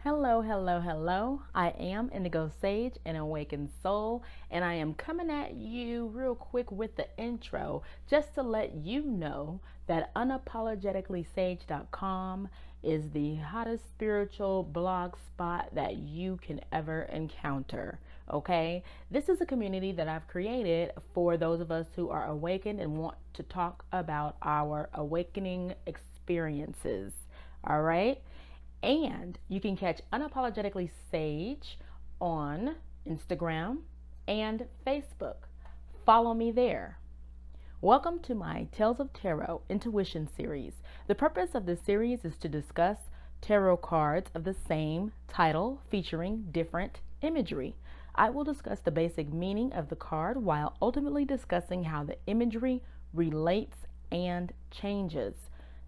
Hello, hello, hello. I am Indigo Sage, an awakened soul, and I am coming at you real quick with the intro just to let you know that unapologeticallysage.com is the hottest spiritual blog spot that you can ever encounter. Okay, this is a community that I've created for those of us who are awakened and want to talk about our awakening experiences. All right. And you can catch Unapologetically Sage on Instagram and Facebook. Follow me there. Welcome to my Tales of Tarot Intuition series. The purpose of this series is to discuss tarot cards of the same title featuring different imagery. I will discuss the basic meaning of the card while ultimately discussing how the imagery relates and changes.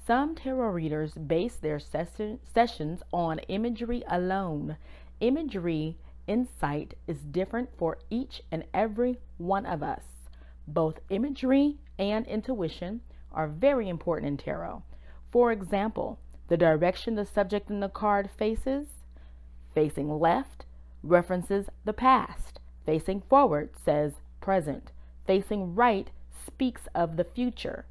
Some tarot readers base their sessions on imagery alone. Imagery insight is different for each and every one of us. Both imagery and intuition are very important in tarot. For example, the direction the subject in the card faces, facing left, references the past. Facing forward says present. Facing right speaks of the future.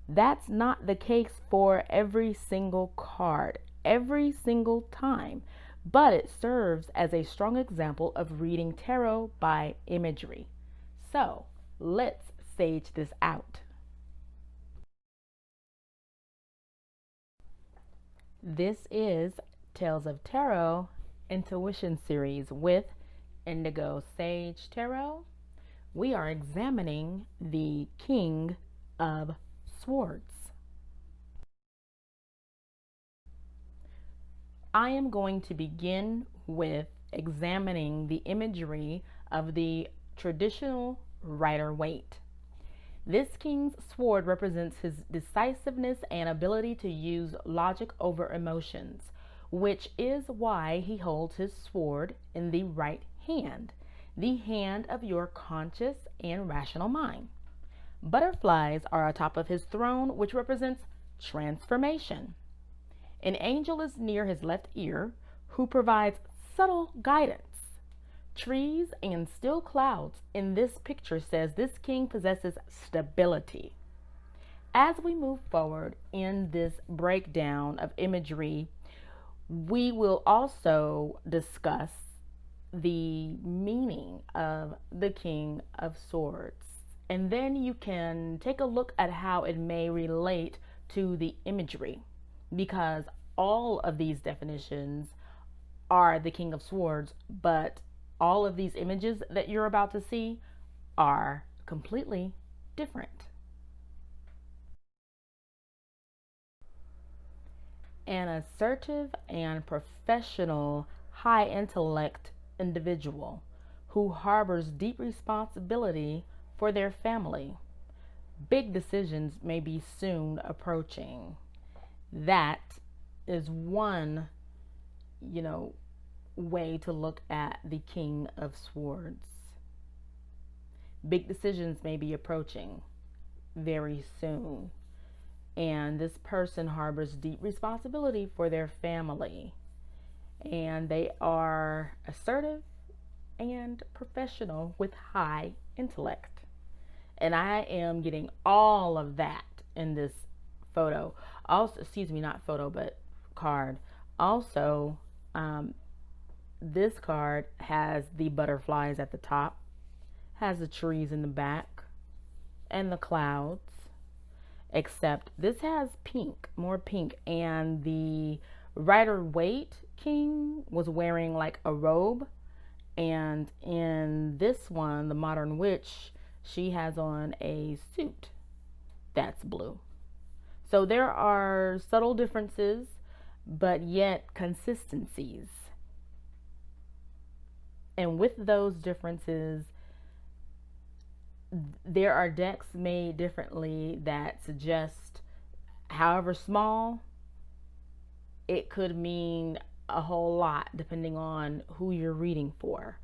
That's not the case for every single card, every single time, but it serves as a strong example of reading tarot by imagery. So let's sage this out. This is Tales of Tarot Intuition series with Indigo Sage Tarot. We are examining the King of Swords. I am going to begin with examining the imagery of the traditional Rider-Waite. This king's sword represents his decisiveness and ability to use logic over emotions, which is why he holds his sword in the right hand, the hand of your conscious and rational mind. Butterflies are atop of his throne, which represents transformation. An angel is near his left ear, who provides subtle guidance. Trees and still clouds in this picture says this king possesses stability. As we move forward in this breakdown of imagery, we will also discuss the meaning of the King of Swords. And then you can take a look at how it may relate to the imagery, because all of these definitions are the King of Swords, but all of these images that you're about to see are completely different. An assertive and professional high intellect individual who harbors deep responsibility for their family. Big decisions may be soon approaching. That is one, way to look at the King of Swords. Big decisions may be approaching very soon. And this person harbors deep responsibility for their family. And they are assertive and professional with high intellect. And I am getting all of that in this photo. Also, not photo, but card. Also, this card has the butterflies at the top, has the trees in the back, and the clouds. Except this has pink, more pink, and the Rider-Waite king was wearing like a robe. And in this one, the modern witch, she has on a suit that's blue. So there are subtle differences, but yet consistencies. And with those differences, there are decks made differently that suggest, however small, it could mean a whole lot depending on who you're reading for.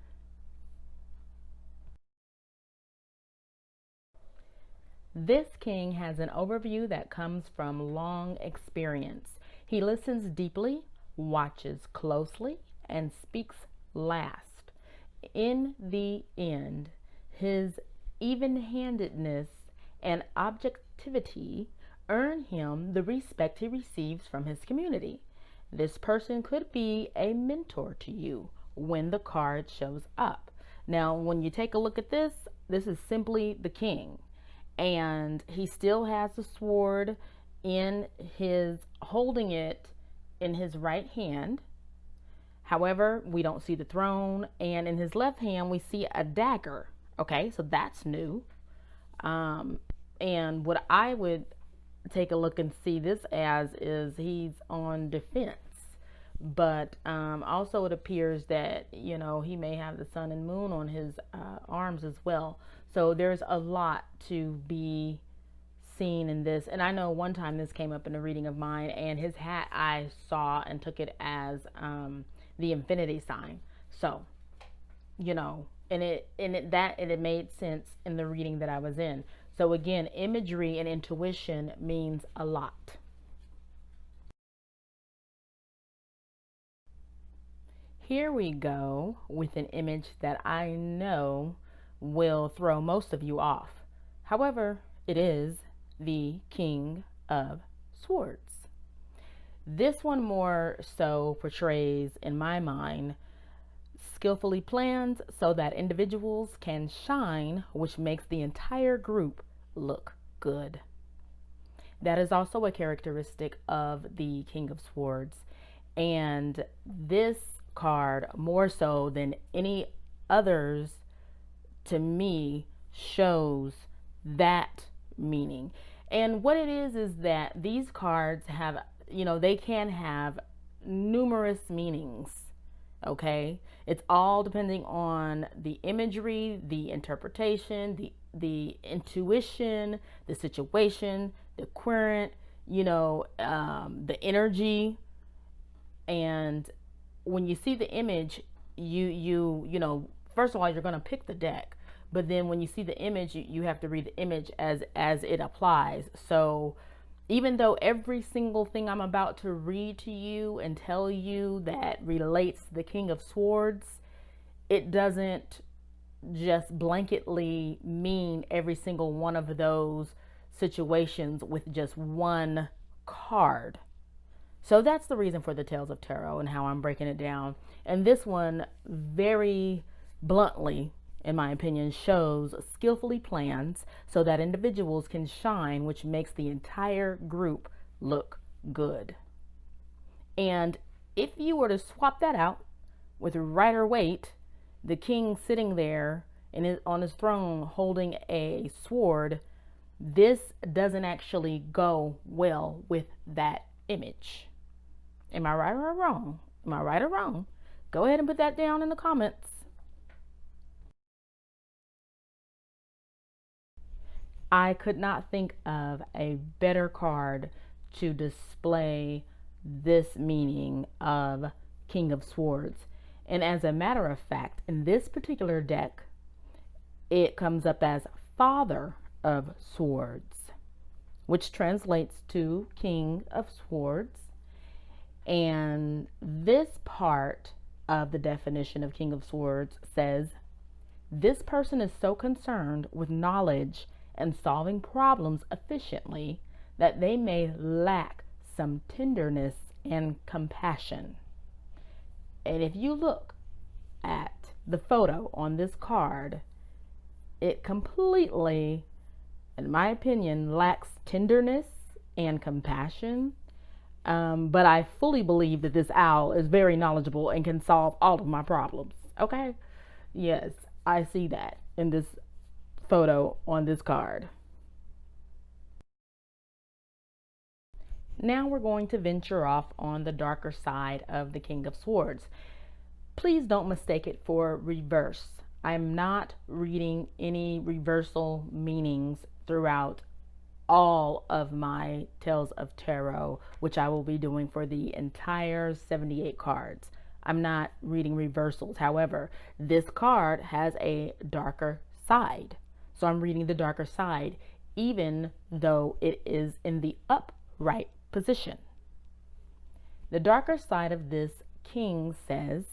This king has an overview that comes from long experience. He listens deeply, watches closely, and speaks last. In the end, his even-handedness and objectivity earn him the respect he receives from his community. This person could be a mentor to you when the card shows up. Now, when you take a look at this, this is simply the king, and he still has the sword in his, holding it in his right hand. However, we don't see the throne, and in his left hand we see a dagger. Okay, so that's new. And what I would take a look and see this as is he's on defense. But also it appears that, you know, he may have the sun and moon on his arms as well. So there's a lot to be seen in this. And I know one time this came up in a reading of mine, and his hat I saw and took it as the infinity sign. So, you know, and it made sense in the reading that I was in. So again, imagery and intuition means a lot. Here we go with an image that I know will throw most of you off. However, it is the King of Swords. This one more so portrays, in my mind, skillfully planned so that individuals can shine, which makes the entire group look good. That is also a characteristic of the King of Swords. And this card, more so than any others, to me shows that meaning. And what it is that these cards have, you know, they can have numerous meanings. Okay, it's all depending on the imagery, the interpretation, the intuition, the situation, the current, you know, the energy. And when you see the image, you know, first of all, you're going to pick the deck, but then when you see the image, you have to read the image as it applies. So even though every single thing I'm about to read to you and tell you that relates to the King of Swords, it doesn't just blanketly mean every single one of those situations with just one card. So that's the reason for the Tales of Tarot and how I'm breaking it down. And this one, very bluntly, in my opinion, shows skillfully plans so that individuals can shine, which makes the entire group look good. And if you were to swap that out with Rider-Waite, the king sitting there on his throne holding a sword, this doesn't actually go well with that image. Am I right or wrong? Am I right or wrong? Go ahead and put that down in the comments. I could not think of a better card to display this meaning of King of Swords. And as a matter of fact, in this particular deck, it comes up as Father of Swords, which translates to King of Swords. And this part of the definition of King of Swords says, this person is so concerned with knowledge and solving problems efficiently that they may lack some tenderness and compassion. And if you look at the photo on this card, it completely, in my opinion, lacks tenderness and compassion. But I fully believe that this owl is very knowledgeable and can solve all of my problems. Okay? Yes, I see that in this photo on this card. Now we're going to venture off on the darker side of the King of Swords. Please don't mistake it for reverse. I'm not reading any reversal meanings throughout all of my Tales of Tarot, which I will be doing for the entire 78 cards. I'm not reading reversals. However, this card has a darker side. So I'm reading the darker side, even though it is in the upright position. The darker side of this king says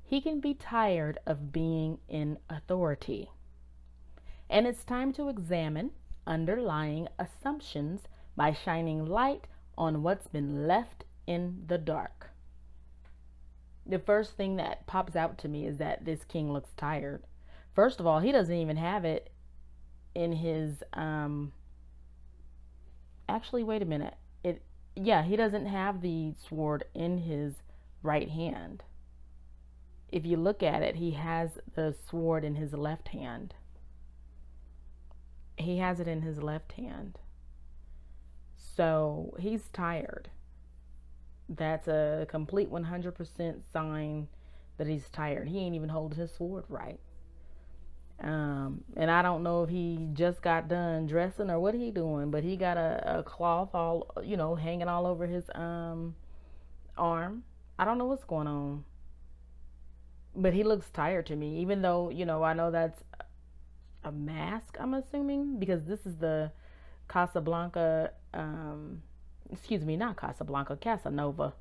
he can be tired of being in authority. And it's time to examine underlying assumptions by shining light on what's been left in the dark. The first thing that pops out to me is that this king looks tired. First of all, he doesn't even have it in his, actually, wait a minute. He doesn't have the sword in his right hand. If you look at it, he has the sword in his left hand. He has it in his left hand. So he's tired. That's a complete 100% sign that he's tired. He ain't even holding his sword right. And I don't know if he just got done dressing or what he doing, but he got a cloth all, hanging all over his arm. I don't know what's going on, but he looks tired to me, even though, I know that's a mask, I'm assuming, because this is the Casablanca, not Casablanca, Casanova.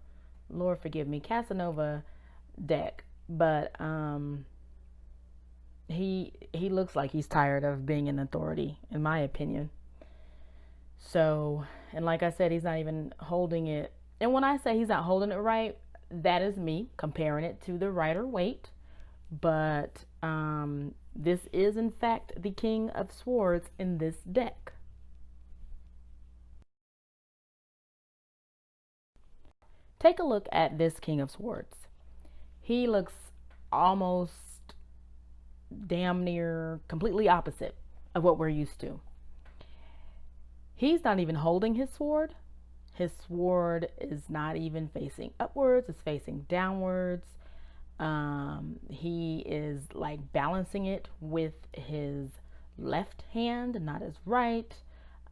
Lord forgive me, Casanova deck. But he looks like he's tired of being in authority, in my opinion. So, and like I said, he's not even holding it. And when I say he's not holding it right, that is me comparing it to the Rider-Waite. But this is in fact the King of Swords in this deck. Take a look at this King of Swords. He looks almost damn near completely opposite of what we're used to. He's not even holding his sword. His sword is not even facing upwards, it's facing downwards. He is like balancing it with his left hand, not his right.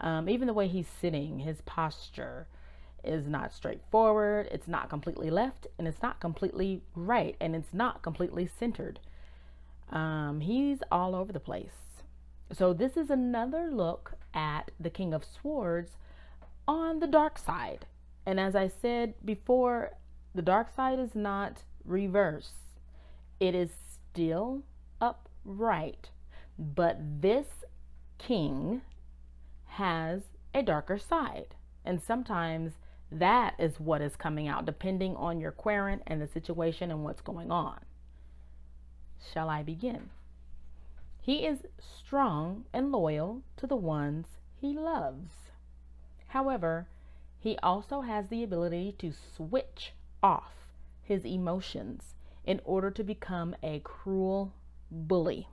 Even the way he's sitting, his posture is not straightforward. It's not completely left, and it's not completely right, and it's not completely centered. He's all over the place. So this is another look at the King of Swords on the dark side. And as I said before, the dark side is not reverse. It is still upright. But this king has a darker side. And sometimes that is what is coming out, depending on your querent and the situation and what's going on. Shall I begin? He is strong and loyal to the ones he loves. However, he also has the ability to switch off his emotions in order to become a cruel bully.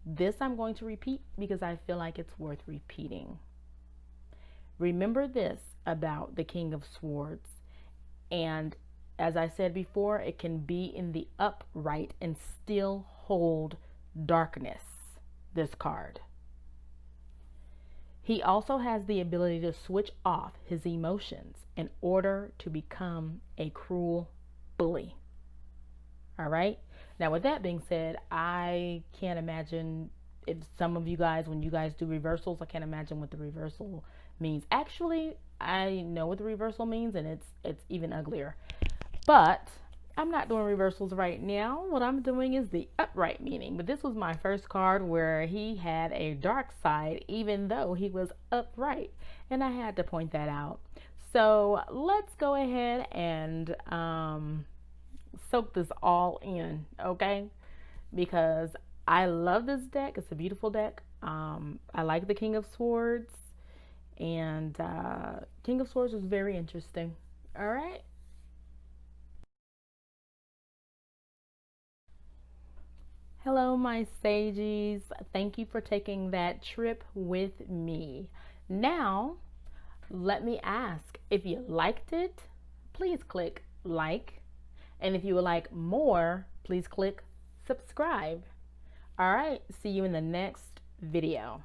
This I'm going to repeat because I feel like it's worth repeating. Remember this about the King of Swords, and as I said before, it can be in the upright and still hold darkness, this card. He also has the ability to switch off his emotions in order to become a cruel bully. All right. Now, with that being said, I can't imagine if some of you guys, when you guys do reversals, I can't imagine what the reversal means. Actually, I know what the reversal means, and it's even uglier. But I'm not doing reversals right now. What I'm doing is the upright meaning. But this was my first card where he had a dark side, even though he was upright. And I had to point that out. So let's go ahead and soak this all in, okay? Because I love this deck. It's a beautiful deck. I like the King of Swords. And King of Swords was very interesting. All right. Hello, my sages. Thank you for taking that trip with me. Now, let me ask, if you liked it, please click like. And if you would like more, please click subscribe. All right, see you in the next video.